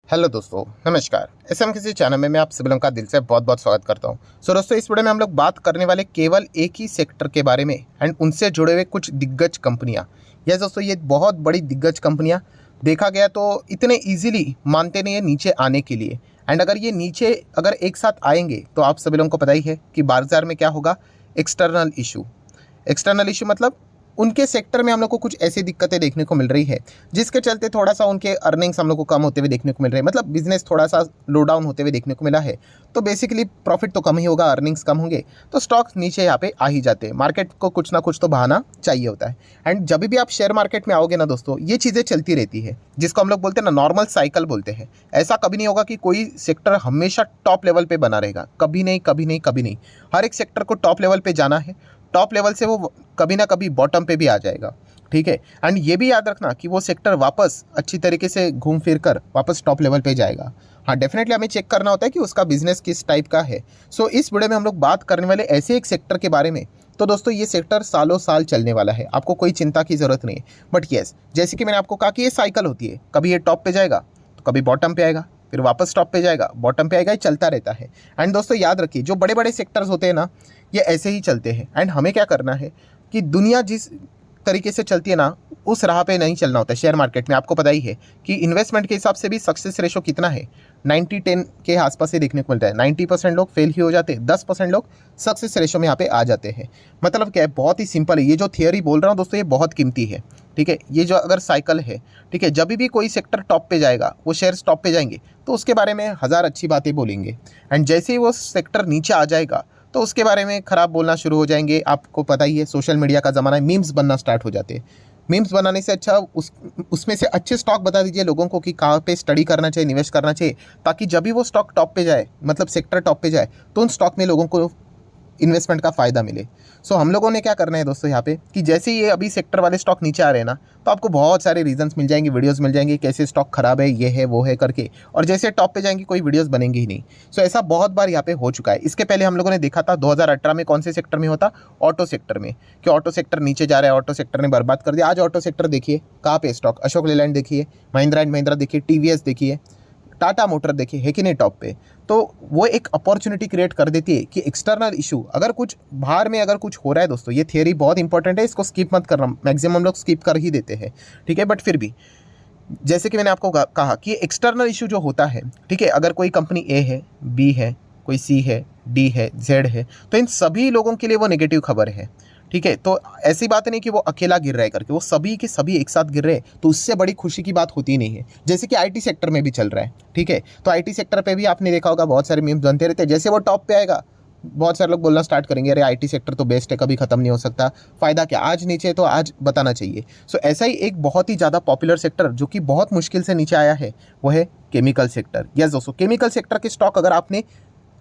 Hello दोस्तों, नमस्कार। SM किसी चैनल में मैं आप सभी लोगों का दिल से बहुत बहुत स्वागत करता हूं। दोस्तों, इस वीडियो में हम लोग बात करने वाले केवल एक ही सेक्टर के बारे में एंड उनसे जुड़े हुए कुछ दिग्गज कंपनियां। यस दोस्तों, ये बहुत बड़ी दिग्गज कंपनियां देखा गया तो इतने इजीली मानते नहीं है नीचे आने के लिए। एंड अगर ये नीचे अगर एक साथ आएंगे तो आप सभी लोगों को पता ही है कि बाजार में क्या होगा। External issue. एक्सटर्नल इशू मतलब उनके सेक्टर में हम लोग को कुछ ऐसी दिक्कतें देखने को मिल रही है जिसके चलते थोड़ा सा उनके अर्निंग्स हम लोग को कम होते हुए देखने को मिल रहे हैं। मतलब बिजनेस थोड़ा सा लो डाउन होते हुए देखने को मिला है। तो बेसिकली प्रॉफिट तो कम ही होगा, अर्निंग्स कम होंगे, तो स्टॉक्स नीचे यहाँ पे आ ही जाते हैं। मार्केट को कुछ ना कुछ तो बहाना चाहिए होता है। एंड जब भी आप शेयर मार्केट में आओगे ना दोस्तों, ये चीज़ें चलती रहती है जिसको हम लोग बोलते हैं ना, नॉर्मल साइकिल बोलते हैं। ऐसा कभी नहीं होगा कि कोई सेक्टर हमेशा टॉप लेवल पे बना रहेगा। कभी नहीं, कभी नहीं, कभी नहीं। हर एक सेक्टर को टॉप लेवल पे जाना है। टॉप लेवल से वो कभी ना कभी बॉटम पे भी आ जाएगा। ठीक है। एंड ये भी याद रखना कि वो सेक्टर वापस अच्छी तरीके से घूम फिर कर वापस टॉप लेवल पे जाएगा। हाँ, डेफिनेटली हमें चेक करना होता है कि उसका बिजनेस किस टाइप का है। सो इस वीडियो में हम लोग बात करने वाले ऐसे एक सेक्टर के बारे में। तो दोस्तों, ये सेक्टर सालों साल चलने वाला है, आपको कोई चिंता की जरूरत नहीं है। बट येस, जैसे कि मैंने आपको कहा कि ये साइकिल होती है। कभी ये टॉप पे जाएगा तो कभी बॉटम पे आएगा, फिर वापस टॉप पे जाएगा, बॉटम पे आएगा, ये चलता रहता है। एंड दोस्तों याद रखिए, जो बड़े बड़े सेक्टर्स होते हैं ना, ये ऐसे ही चलते हैं। एंड हमें क्या करना है कि दुनिया जिस तरीके से चलती है ना, उस राह पे नहीं चलना होता है। शेयर मार्केट में आपको पता ही है कि इन्वेस्टमेंट के हिसाब से भी सक्सेस रेशो कितना है, 90-10 के आसपास से देखने को मिलता है। 90% लोग फेल ही हो जाते हैं, 10% लोग सक्सेस रेशो में यहाँ पे आ जाते हैं। मतलब क्या है, बहुत ही सिंपल है। ये जो थियोरी बोल रहा हूँ दोस्तों, ये बहुत कीमती है। ठीक है, ये जो अगर साइकिल है, ठीक है, जब भी कोई सेक्टर टॉप पे जाएगा, वो शेयर्स टॉप पे जाएंगे तो उसके बारे में हज़ार अच्छी बातें बोलेंगे। एंड जैसे ही वो सेक्टर नीचे आ जाएगा तो उसके बारे में ख़राब बोलना शुरू हो जाएंगे। आपको पता ही है, सोशल मीडिया का ज़माना है, मीम्स बनना स्टार्ट हो जाते हैं। मीम्स बनाने से अच्छा उसमें से अच्छे स्टॉक बता दीजिए लोगों को कि कहाँ पे स्टडी करना चाहिए, निवेश करना चाहिए, ताकि जब भी वो स्टॉक टॉप पे जाए, मतलब सेक्टर टॉप पे जाए, तो उन स्टॉक में लोगों को इन्वेस्टमेंट का फ़ायदा मिले। सो हम लोगों ने क्या करना है दोस्तों यहाँ पे कि जैसे ही ये अभी सेक्टर वाले स्टॉक नीचे आ रहे हैं ना, तो आपको बहुत सारे रीजंस मिल जाएंगे, वीडियोस मिल जाएंगे कैसे स्टॉक खराब है, ये है वो है करके। और जैसे टॉप पे जाएंगे कोई वीडियोस बनेंगे ही नहीं। सो ऐसा बहुत बार यहाँ पे हो चुका है। इसके पहले हम लोगों ने देखा था 2018 में कौन से सेक्टर में होता, ऑटो सेक्टर में, कि ऑटो सेक्टर नीचे जा रहा है, ऑटो सेक्टर ने बर्बाद कर दिया। आज ऑटो सेक्टर देखिए कहाँ पे स्टॉक, अशोक लेलैंड देखिए, महिंद्रा एंड महिंद्रा देखिए, टीवीएस देखिए, टाटा मोटर देखिए, है कि नहीं टॉप पे। तो वो एक अपॉर्चुनिटी क्रिएट कर देती है कि एक्सटर्नल इशू अगर कुछ बाहर में अगर कुछ हो रहा है दोस्तों, ये थियरी बहुत इंपॉर्टेंट है, इसको स्किप मत करना। मैक्सिमम लोग स्किप कर ही देते हैं। ठीक है, बट फिर भी जैसे कि मैंने आपको कहा कि एक्सटर्नल इशू जो होता है, ठीक है, अगर कोई कंपनी ए है, बी है, कोई सी है, डी है, जेड है, तो इन सभी लोगों के लिए वो नेगेटिव खबर है। ठीक है, तो ऐसी बात नहीं कि वो अकेला गिर रहा है करके, वो सभी के सभी एक साथ गिर रहे हैं, तो उससे बड़ी खुशी की बात होती नहीं है। जैसे कि आईटी सेक्टर में भी चल रहा है। ठीक है, तो आईटी सेक्टर पे भी आपने देखा होगा बहुत सारे मीम्स बनते रहते हैं। जैसे वो टॉप पे आएगा, बहुत सारे लोग बोलना स्टार्ट करेंगे, अरे आईटी सेक्टर तो बेस्ट है, कभी खत्म नहीं हो सकता, फायदा क्या, आज नीचे तो आज बताना चाहिए। सो ऐसा ही एक बहुत ही ज़्यादा पॉपुलर सेक्टर जो कि बहुत मुश्किल से नीचे आया है, वो है केमिकल सेक्टर। यस दोस्तों, केमिकल सेक्टर के स्टॉक अगर आपने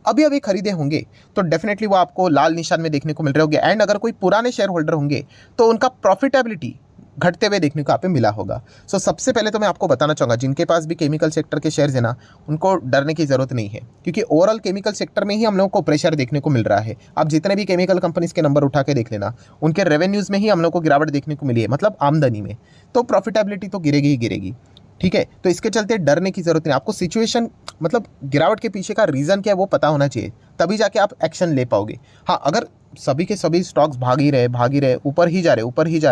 अभी अभी खरीदे होंगे तो डेफिनेटली वो आपको लाल निशान में देखने को मिल रहे होंगे। एंड अगर कोई पुराने शेयर होल्डर होंगे तो उनका प्रॉफिटेबिलिटी घटते हुए देखने को यहाँ पे मिला होगा। सो सबसे पहले तो मैं आपको बताना चाहूँगा, जिनके पास भी केमिकल सेक्टर के शेयर्स है ना, उनको डरने की ज़रूरत नहीं है, क्योंकि ओवरऑल केमिकल सेक्टर में ही हम लोगों को प्रेशर देखने को मिल रहा है। आप जितने भी केमिकल कंपनीज के नंबर उठा के देख लेना, उनके रेवेन्यूज़ में ही हम लोग को गिरावट देखने को मिली है, मतलब आमदनी में। तो प्रॉफिटेबिलिटी तो गिरेगी ही गिरेगी। ठीक है, तो इसके चलते डरने की जरूरत नहीं। आपको सिचुएशन, मतलब गिरावट के पीछे का रीज़न क्या है वो पता होना चाहिए, तभी जाके आप एक्शन ले पाओगे। हाँ, अगर सभी के सभी स्टॉक्स भाग ही रहे, ऊपर ही जा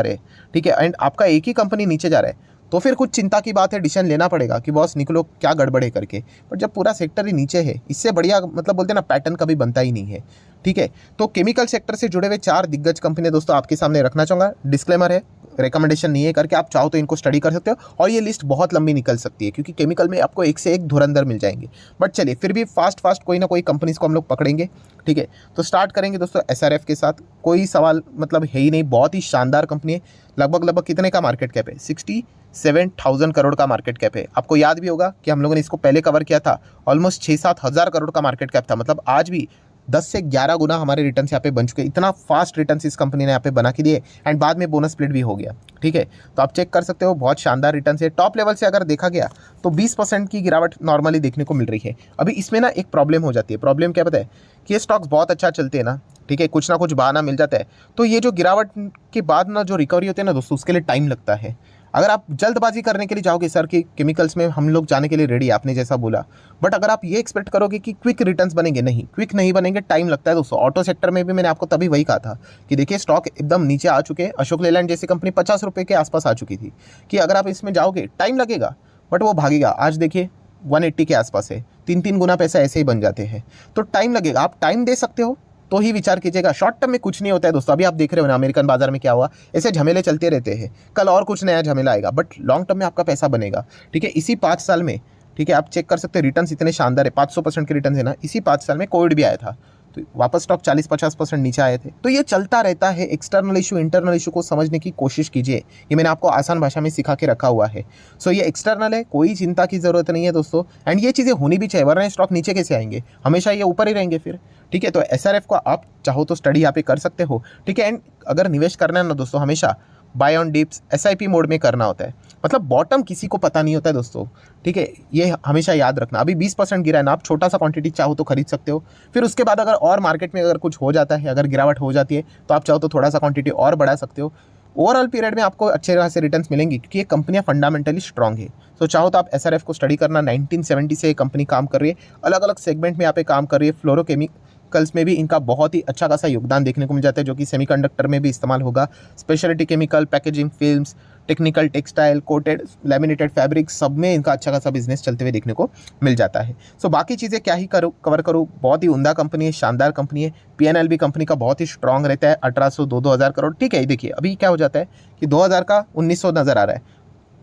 रहे, ठीक है, एंड आपका एक ही कंपनी नीचे जा रहा है, तो फिर कुछ चिंता की बात है, डिसीजन लेना पड़ेगा कि बॉस निकलो, क्या गड़बड़े करके। बट जब पूरा सेक्टर ही नीचे है, इससे बढ़िया मतलब बोलते हैं ना, पैटर्न कभी बनता ही नहीं है। ठीक है, तो केमिकल सेक्टर से जुड़े हुए 4 दिग्गज कंपनी दोस्तों आपके सामने रखना चाहूँगा। डिस्क्लेमर है, रिकमेंडेशन नहीं है करके, आप चाहो तो इनको स्टडी कर सकते हो, और ये लिस्ट बहुत लंबी निकल सकती है क्योंकि केमिकल में आपको एक से एक धुरंधर मिल जाएंगे। बट चलिए, फिर भी फास्ट कोई ना कोई कंपनीज को हम लोग पकड़ेंगे। ठीक है, तो स्टार्ट करेंगे दोस्तों एसआरएफ के साथ। कोई सवाल मतलब है ही नहीं, बहुत ही शानदार कंपनी है। लगभग कितने का मार्केट कैप है, 67,000 करोड़ का मार्केट कैप है। आपको याद भी होगा कि हम लोगों ने इसको पहले कवर किया था, ऑलमोस्ट 6-7 हज़ार करोड़ का मार्केट कैप था। मतलब आज भी 10 से 11 गुना हमारे रिटर्न यहाँ पे बन चुके हैं। इतना फास्ट रिटर्न इस कंपनी ने यहाँ पे बना के दिए, एंड बाद में बोनस स्प्लिट भी हो गया। ठीक है, तो आप चेक कर सकते हो, बहुत शानदार रिटर्न है। टॉप लेवल से अगर देखा गया तो 20% की गिरावट नॉर्मली देखने को मिल रही है। अभी इसमें ना एक प्रॉब्लम हो जाती है। प्रॉब्लम क्या पता है, कि ये स्टॉक्स बहुत अच्छा चलते हैं ना, ठीक है, कुछ ना कुछ बहाना मिल जाता है, तो ये जो गिरावट के बाद ना जो रिकवरी होती है ना दोस्तों, उसके लिए टाइम लगता है। अगर आप जल्दबाजी करने के लिए जाओगे सर कि केमिकल्स में हम लोग जाने के लिए रेडी, आपने जैसा बोला, बट अगर आप ये एक्सपेक्ट करोगे कि क्विक रिटर्न्स बनेंगे, नहीं, क्विक नहीं बनेंगे, टाइम लगता है दोस्तों। ऑटो सेक्टर में भी मैंने आपको तभी वही कहा था कि देखिए स्टॉक एकदम नीचे आ चुके हैं। अशोक लेलैंड जैसी कंपनी 50 रुपये के आसपास आ चुकी थी कि अगर आप इसमें जाओगे टाइम लगेगा बट वो भागेगा। आज देखिए 180 के आसपास है, 3 गुना पैसा ऐसे ही बन जाते हैं, तो टाइम लगेगा। आप टाइम दे सकते हो तो ही विचार कीजिएगा। शॉर्ट टर्म में कुछ नहीं होता है दोस्तों। अभी आप देख रहे हो ना अमेरिकन बाजार में क्या हुआ, ऐसे झमेले चलते रहते हैं, कल और कुछ नया झमेला आएगा, बट लॉन्ग टर्म में आपका पैसा बनेगा। ठीक है, इसी 5 साल में, ठीक है, आप चेक कर सकते हो रिटर्न्स इतने शानदार है, 500% के रिटर्न्स है ना। इसी 5 साल में कोविड भी आया था तो वापस स्टॉक 40-50% नीचे आए थे। तो ये चलता रहता है। एक्सटर्नल इशू इंटरनल इशू को समझने की कोशिश कीजिए, ये मैंने आपको आसान भाषा में सिखा के रखा हुआ है। सो ये एक्सटर्नल है, कोई चिंता की ज़रूरत नहीं है दोस्तों। एंड ये चीज़ें होनी भी चाहिए, वरना स्टॉक नीचे कैसे आएंगे, हमेशा ये ऊपर ही रहेंगे फिर। ठीक है, तो SRF को आप चाहो तो स्टडी यहाँ पे कर सकते हो। ठीक है, एंड अगर निवेश करना है ना दोस्तों, हमेशा buy on dips SIP mode में करना होता है। मतलब बॉटम किसी को पता नहीं होता है दोस्तों। ठीक है, ये हमेशा याद रखना। अभी 20% गिरा है ना, आप छोटा सा क्वांटिटी चाहो तो खरीद सकते हो। फिर उसके बाद अगर और मार्केट में अगर कुछ हो जाता है, अगर गिरावट हो जाती है, तो आप चाहो तो थोड़ा सा क्वांटिटी और बढ़ा सकते हो। ओवरऑल पीरियड में आपको अच्छे खासे रिटर्न्स मिलेंगी क्योंकि ये कंपनियां फंडामेंटली स्ट्रांग है। तो चाहो तो आप SRF को स्टडी करना। 1970 से ये कंपनी काम कर रही है, अलग अलग सेगमेंट में यहाँ पे काम कर रही है। फ्लोरोकेमिकल्स में भी इनका बहुत ही अच्छा खासा योगदान देखने को मिल जाता है, जो कि सेमीकंडक्टर में भी इस्तेमाल होगा। Speciality chemical, packaging films, technical textile, coated laminated fabric, सब में इनका अच्छा खासा बिजनेस चलते हुए देखने को मिल जाता है। सो बाकी चीज़ें क्या ही कवर करूँ, बहुत ही उम्दा कंपनी है, शानदार कंपनी है। PNL भी कंपनी का बहुत ही स्ट्रांग रहता है, 1800-2000 करोड़। ठीक है, देखिए अभी क्या हो जाता है कि 2000 का 1900 नज़र आ रहा है,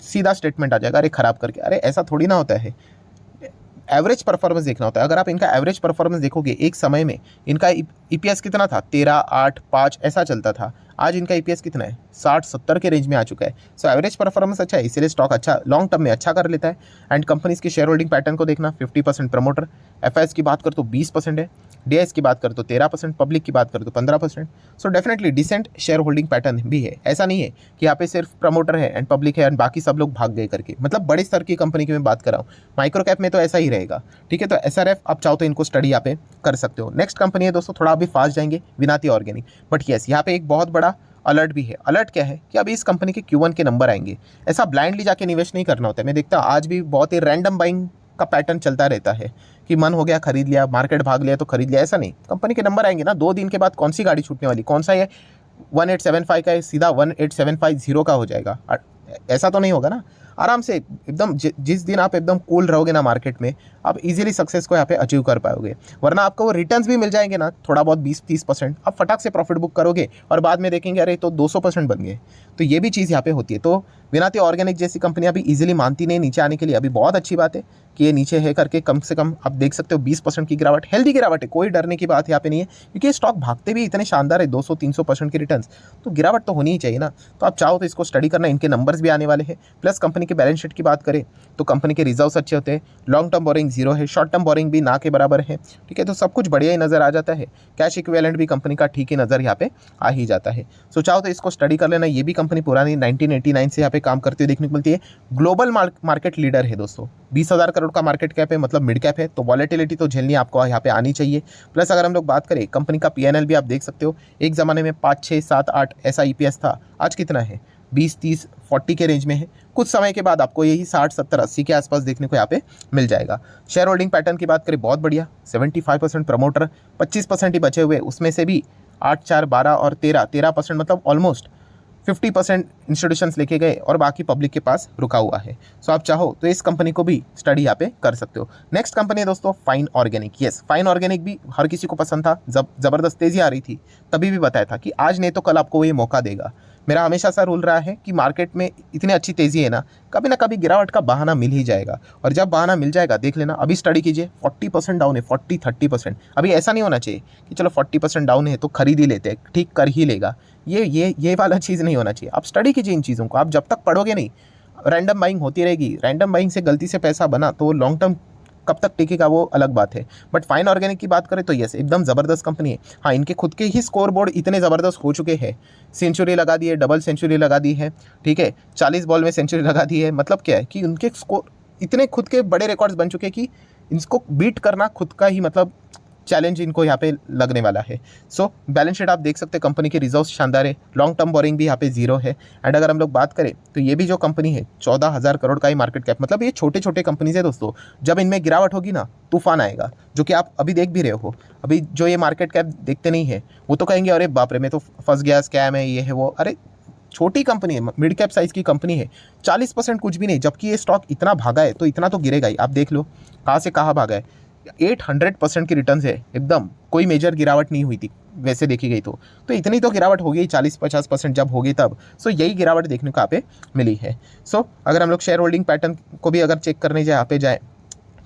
सीधा स्टेटमेंट आ जाएगा अरे खराब करके। अरे ऐसा थोड़ी ना होता है, एवरेज परफॉर्मेंस देखना होता है। अगर आप इनका एवरेज परफॉर्मेंस देखोगे, एक समय में इनका EPS कितना था, 13, 8, 5 ऐसा चलता था। आज इनका EPS कितना है, 60-70 के रेंज में आ चुका है। सो एवरेज परफॉर्मेंस अच्छा है, इसीलिए स्टॉक अच्छा लॉन्ग टर्म में अच्छा कर लेता है। एंड कंपनीज की शेयर होल्डिंग पैटर्न को देखना, 50% प्रमोटर, FIS की बात कर तो 20% है, DIS की बात कर तो 13%, पब्लिक की बात कर तो 15%। So definitely decent shareholding pattern भी है। ऐसा नहीं है कि यहाँ पे सिर्फ प्रमोटर है एंड पब्लिक है एंड बाकी सब लोग भाग गए करके। मतलब बड़े स्तर की कंपनी की मैं बात कर रहा हूँ, माइक्रो कैप में तो ऐसा ही रहेगा। ठीक है, तो SRF आप चाहो तो इनको स्टडी यहाँ पे कर सकते हो। नेक्स्ट कंपनी है दोस्तों, थोड़ा अभी फास्ट जाएंगे, विनाती ऑर्गेनिक। बट यस, यहाँ पे एक बहुत बड़ा अलर्ट भी है। अलर्ट क्या है कि अभी इस कंपनी के Q1 के नंबर आएंगे। ऐसा ब्लाइंडली जाके निवेश नहीं करना होता है। मैं देखता हूँ आज भी बहुत ही रैंडम बाइंग का पैटर्न चलता रहता है कि मन हो गया खरीद लिया, मार्केट भाग लिया तो खरीद लिया। ऐसा नहीं, कंपनी के नंबर आएंगे ना, 2 दिन के बाद कौन सी गाड़ी छूटने वाली, कौन सा ये 1875 का है सीधा 18750 का हो जाएगा, ऐसा तो नहीं होगा ना। आराम से एकदम जिस दिन आप एकदम कूल रहोगे ना मार्केट में, आप इजीली सक्सेस को यहाँ पे अचीव कर पाओगे। वरना आपको वो रिटर्न्स भी मिल जाएंगे ना, थोड़ा बहुत 20-30%, आप फटाक से प्रॉफिट बुक करोगे और बाद में देखेंगे अरे तो 200% बन गए। तो ये भी चीज़ यहाँ पे होती है। तो विनाती ऑर्गेनिक जैसी कंपनियां भी इजीली मानती नहीं नीचे आने के लिए। अभी बहुत अच्छी बात है कि ये नीचे है करके, कम से कम आप देख सकते हो 20% की गिरावट, हेल्दी गिरावट है, कोई डरने की बात यहाँ पे नहीं है क्योंकि ये स्टॉक भागते भी इतने शानदार है, 200-300% की रिटर्न्स, तो गिरावट तो होनी ही चाहिए ना। तो आप चाहो तो इसको स्टडी करना, इनके नंबर्स भी आने वाले हैं। प्लस कंपनी के बैलेंस शीट की बात करें तो कंपनी के रिजर्व्स अच्छे होते हैं, लॉन्ग टर्म बोरिंग 0 है, शॉर्ट टर्म बोरिंग भी ना के बराबर है। ठीक है, तो सब कुछ बढ़िया ही नज़र आ जाता है। कैश इक्विवेलेंट भी कंपनी का ठीक ही नज़र यहाँ पे आ ही जाता है। सो चाहो तो इसको स्टडी कर लेना। ये भी कंपनी पुरानी 1989 से यहाँ पे काम करती हुई देखने को मिलती है। ग्लोबल मार्केट लीडर है दोस्तों, 20,000 करोड़ का मार्केट कैप है, मतलब मिड कैप है, तो वॉलेटिलिटी तो झेलनी आपको यहाँ पे आनी चाहिए। प्लस अगर हम लोग बात करें कंपनी का PNL भी आप देख सकते हो, एक ज़माने में 5, 6, 7, 8 ऐसा EPS था, आज कितना है, 20, 30, 40 के रेंज में है। कुछ समय के बाद आपको यही 60, 70, 80 के आसपास देखने को यहाँ पे मिल जाएगा। शेयर होल्डिंग पैटर्न की बात करें, बहुत बढ़िया, 75% प्रमोटर, 25% ही बचे हुए, उसमें से भी 8, 4, 12 और 13%, मतलब ऑलमोस्ट 50% इंस्टीट्यूशंस लेके गए और बाकी पब्लिक के पास रुका हुआ है। सो आप चाहो तो इस कंपनी को भी स्टडी यहाँ पे कर सकते हो। नेक्स्ट कंपनी है दोस्तों fine organic. Yes, fine organic भी हर किसी को पसंद था, जब ज़बरदस्त तेज़ी आ रही थी तभी भी बताया था कि आज नहीं तो कल आपको ये मौका देगा। मेरा हमेशा सा रूल रहा है कि मार्केट में इतनी अच्छी तेज़ी है ना कभी गिरावट का बहाना मिल ही जाएगा। और जब बहाना मिल जाएगा देख लेना, अभी स्टडी कीजिए, 40% डाउन है, 40-30%। अभी ऐसा नहीं होना चाहिए कि चलो 40% डाउन है तो खरीद ही लेते हैं, ठीक कर ही लेगा, ये वाला चीज़ नहीं होना चाहिए। आप स्टडी कीजिए इन चीज़ों को। आप जब तक पढ़ोगे नहीं, रैंडम बाइंग होती रहेगी। रैंडम बाइंग से गलती से पैसा बना तो लॉन्ग टर्म कब तक टिकेगा वो अलग बात है। बट फाइन ऑर्गेनिक की बात करें तो यस, एकदम ज़बरदस्त कंपनी है। हाँ, इनके खुद के ही स्कोर बोर्ड इतने ज़बरदस्त हो चुके हैं, सेंचुरी लगा दी है, डबल सेंचुरी लगा दी है, ठीक है, 40 बॉल में सेंचुरी लगा दी है। मतलब क्या है कि उनके स्कोर इतने खुद के बड़े रिकॉर्ड्स बन चुके हैं कि इसको बीट करना खुद का ही मतलब चैलेंज इनको यहाँ पे लगने वाला है। सो बैलेंस शीट आप देख सकते हैं, कंपनी की रिजर्व शानदार है, लॉन्ग टर्म बोरिंग भी यहाँ पे जीरो है। एंड अगर हम लोग बात करें तो ये भी जो कंपनी है 14,000 करोड़ का ही मार्केट कैप, मतलब ये छोटे छोटे कंपनीज है दोस्तों। जब इनमें गिरावट होगी ना, तूफान आएगा, जो कि आप अभी देख भी रहे हो। अभी जो ये मार्केट कैप देखते नहीं है वो तो कहेंगे अरे बाप रे मैं तो फंस गया, स्कैम है, ये है वो। अरे छोटी कंपनी है, मिड कैप साइज की कंपनी है, 40% कुछ भी नहीं। जबकि ये स्टॉक इतना भागा है तो इतना तो गिरेगा ही। आप देख लो कहाँ से कहाँ भागा है। 800% की रिटर्न्स है, एकदम कोई मेजर गिरावट नहीं हुई थी वैसे देखी गई तो इतनी तो गिरावट हो गई 40-50% जब होगी तब। सो यही गिरावट देखने को यहाँ पे मिली है। सो अगर हम लोग शेयर होल्डिंग पैटर्न को भी अगर चेक करने जाए यहाँ पे जाए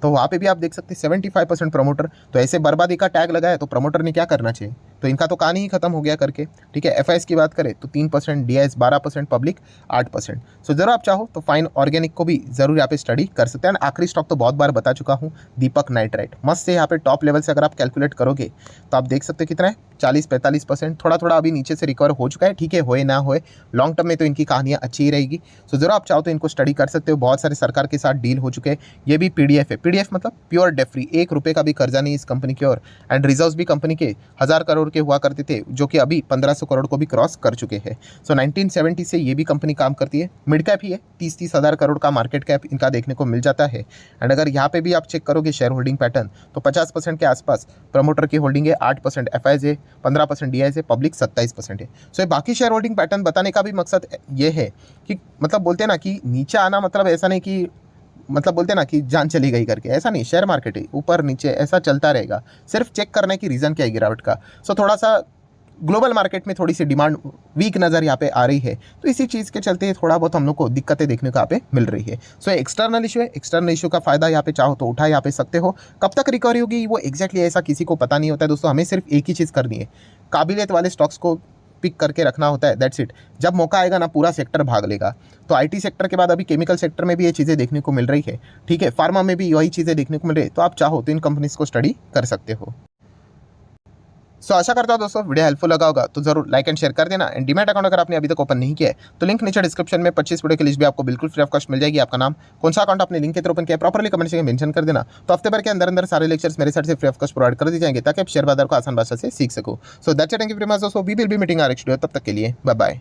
तो वहाँ पे भी आप देख सकते हैं 75% प्रमोटर। तो ऐसे बर्बादी का टैग लगाया तो प्रमोटर ने क्या करना चाहिए, तो इनका तो कहानी ही खत्म हो गया करके। ठीक है, एफआईएस की बात करें तो 3%, डीआईएस 12%, पब्लिक 8%। सो जरूर आप चाहो तो फाइन ऑर्गेनिक को भी जरूर यहाँ पे स्टडी कर सकते हैं। आखिरी स्टॉक तो बहुत बार बता चुका हूँ, दीपक नाइट्राइट मस्त से यहाँ पे टॉप लेवल से अगर आप कैलकुलेट करोगे तो आप देख सकते हैं कितना है, 40-45%। थोड़ा थोड़ा अभी नीचे से रिकवर हो चुका है। ठीक है, होए ना होए लॉन्ग टर्म में तो इनकी कहानियाँ अच्छी ही रहेगी। सो जरूर आप चाहो तो इनको स्टडी कर सकते हो। बहुत सारे सरकार के साथ डील हो चुके हैं। ये भी पीडीएफ है, पीडीएफ मतलब प्योर डेट फ्री, 1 रुपये का भी कर्जा नहीं इस कंपनी की ओर। एंड रिजर्व्स भी कंपनी के 1000 करोड़ के हुआ करते थे, जो कि अभी 1500 करोड़ को भी क्रॉस कर चुके हैं। सो 1970 से ये भी कंपनी काम करती है, मिड कैप ही है, 30-30 हज़ार करोड़ का मार्केट कैप इनका देखने को मिल जाता है। एंड अगर यहाँ पे भी आप चेक करोगे शेयर होल्डिंग पैटर्न तो 50% के आसपास प्रमोटर की होल्डिंग है, 8% एफआईएस है, 15% डीआईएस है, पब्लिक 27% है। सो ये बाकी शेयर होल्डिंग पैटर्न बताने का भी मकसद ये है कि मतलब बोलते हैं ना कि नीचे आना मतलब ऐसा नहीं कि मतलब बोलते हैं ना कि जान चली गई करके, ऐसा नहीं। शेयर मार्केट है ऊपर नीचे ऐसा चलता रहेगा, सिर्फ चेक करने की रीज़न क्या है गिरावट का। सो थोड़ा सा ग्लोबल मार्केट में थोड़ी सी डिमांड वीक नज़र यहाँ पे आ रही है, तो इसी चीज़ के चलते थोड़ा बहुत हम लोग को दिक्कतें देखने को यहाँ पे मिल रही है। सो एक्सटर्नल इशू है, एक्सटर्नल इशू का फायदा यहाँ पे चाहो तो उठा यहाँ पे सकते हो। कब तक रिकवरी होगी वो एग्जैक्टली ऐसा किसी को पता नहीं होता है दोस्तों। हमें सिर्फ एक ही चीज़ करनी है, काबिलियत वाले स्टॉक्स को पिक करके रखना होता है, दैट्स इट। जब मौका आएगा ना पूरा सेक्टर भाग लेगा। तो आईटी सेक्टर के बाद अभी केमिकल सेक्टर में भी ये चीज़ें देखने को मिल रही है। ठीक है, फार्मा में भी वही चीज़ें देखने को मिल रही है। तो आप चाहो तो इन कंपनीज को स्टडी कर सकते हो। सो आशा करता हूं दोस्तों वीडियो हेल्पफुल लगा होगा, तो जरूर लाइक एंड शेयर कर देना। एंड डीमैट अकाउंट अगर आपने अभी तक ओपन नहीं किया है तो लिंक नीचे डिस्क्रिप्शन में 25 वीडियो की लिस्ट भी आपको बिल्कुल फ्री ऑफ कॉस्ट मिल जाएगी। आपका नाम, कौन सा अकाउंट आपने लिंक के थ्रू ओपन किया, प्रॉपर्ली कमेंट सेक्शन में मेंशन कर देना। तो हफ्ते भर के अंदर अंदर सारे लेक्चर्स मेरे साइड से फ्री ऑफ कॉस्ट प्रोवाइड कर दिए जाएंगे ताकि आप शेयर बाजार को आसान भाषा से सीख सको। So that's it, thank you very much दोस्तों, we will be meeting our next video. तब तक के लिए बाय बाय।